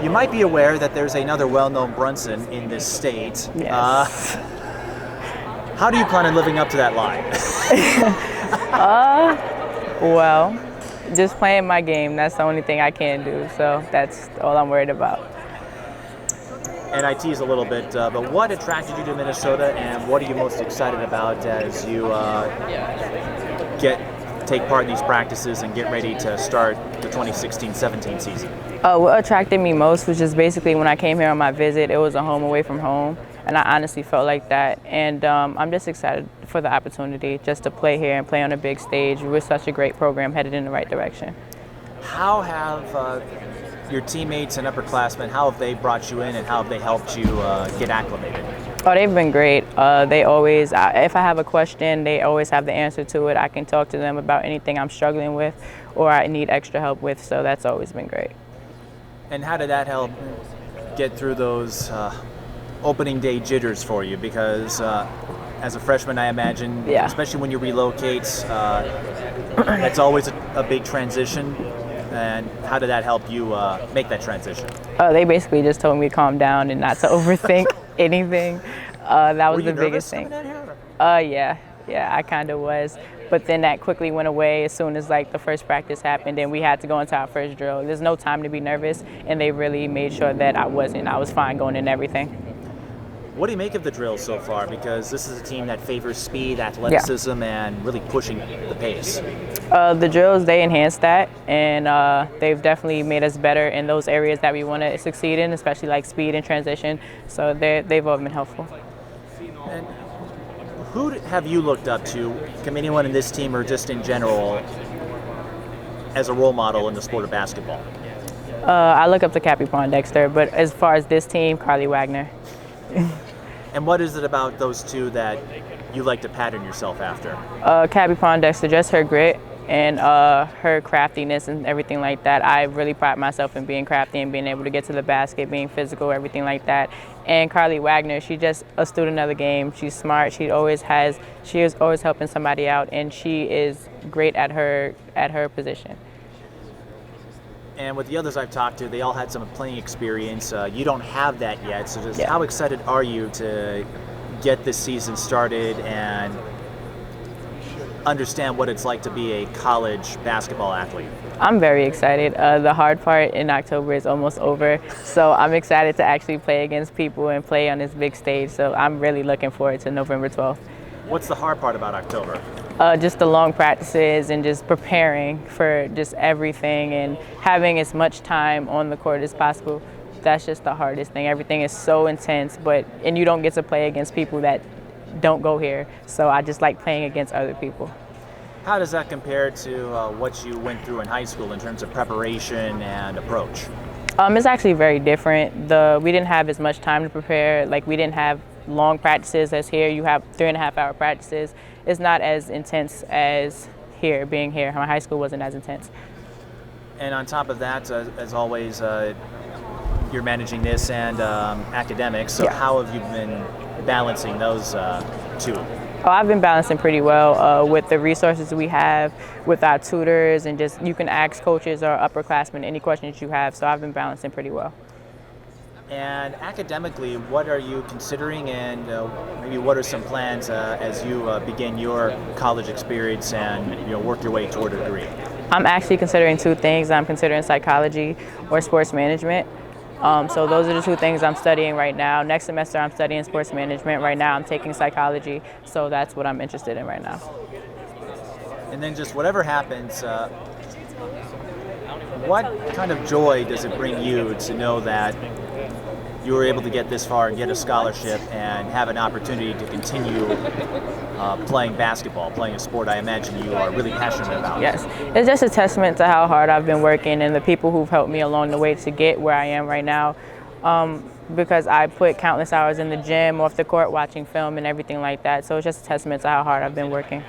You might be aware that there's another well-known Brunson in this state. Yes. How do you plan on living up to that line? Well, just playing my game. That's the only thing I can do. So that's all I'm worried about. And I tease a little bit, but what attracted you to Minnesota, and what are you most excited about as you take part in these practices and get ready to start the 2016-17 season? What attracted me most was just basically when I came here on my visit, it was a home away from home, and I honestly felt like that. And I'm just excited for the opportunity just to play here and play on a big stage with such a great program headed in the right direction. How have your teammates and upperclassmen, how have they brought you in and how have they helped you get acclimated? Oh, they've been great. They always, if I have a question, they always have the answer to it. I can talk to them about anything I'm struggling with or I need extra help with, so that's always been great. And how did that help get through those opening day jitters for you? Because as a freshman, I imagine, especially when you relocate, that's always a big transition. And how did that help you make that transition? They basically just told me to calm down and not to overthink anything. That was the biggest thing. Yeah, I kind of was. But then that quickly went away as soon as the first practice happened and we had to go into our first drill. There's no time to be nervous, and they really made sure that I wasn't. I was fine going in everything. What do you make of the drills so far? Because this is a team that favors speed, athleticism, and really pushing the pace. The drills, they enhance that, and they've definitely made us better in those areas that we want to succeed in, especially like speed and transition. So they've all been helpful. And who have you looked up to, from anyone in this team or just in general, as a role model in the sport of basketball? I look up to Cappy Pondexter, but as far as this team, Carly Wagner. And what is it about those two that you like to pattern yourself after? Cappy Pondexter, just her grit and her craftiness and everything like that. I really pride myself in being crafty and being able to get to the basket, being physical, everything like that. And Carly Wagner, she's just a student of the game. She's smart. She is always helping somebody out, and she is great at her position. And with the others I've talked to, they all had some playing experience. You don't have that yet, so just how excited are you to get this season started and understand what it's like to be a college basketball athlete? I'm very excited. The hard part in October is almost over, so I'm excited to actually play against people and play on this big stage, so I'm really looking forward to November 12th. What's the hard part about October? Just the long practices and just preparing for just everything and having as much time on the court as possible. That's just the hardest thing. Everything is so intense, and you don't get to play against people that don't go here. So I just like playing against other people. How does that compare to what you went through in high school in terms of preparation and approach? It's actually very different. We didn't have as much time to prepare. We didn't have long practices as here. You have 3.5-hour practices. It's not as intense as here, being here. My high school wasn't as intense. And on top of that, as always, you're managing this and academics, so how have you been balancing those two? Oh, I've been balancing pretty well with the resources we have, with our tutors, and just you can ask coaches or upperclassmen any questions you have, so I've been balancing pretty well. And academically, what are you considering, and maybe what are some plans as you begin your college experience and work your way toward a degree? I'm actually considering two things. I'm considering psychology or sports management. So those are the two things I'm studying right now. Next semester I'm studying sports management. Right now I'm taking psychology, so that's what I'm interested in right now. And then just whatever happens, what kind of joy does it bring you to know that you were able to get this far and get a scholarship and have an opportunity to continue playing basketball, playing a sport I imagine you are really passionate about? Yes, it's just a testament to how hard I've been working and the people who've helped me along the way to get where I am right now. Because I put countless hours in the gym, off the court, watching film and everything like that. So it's just a testament to how hard I've been working.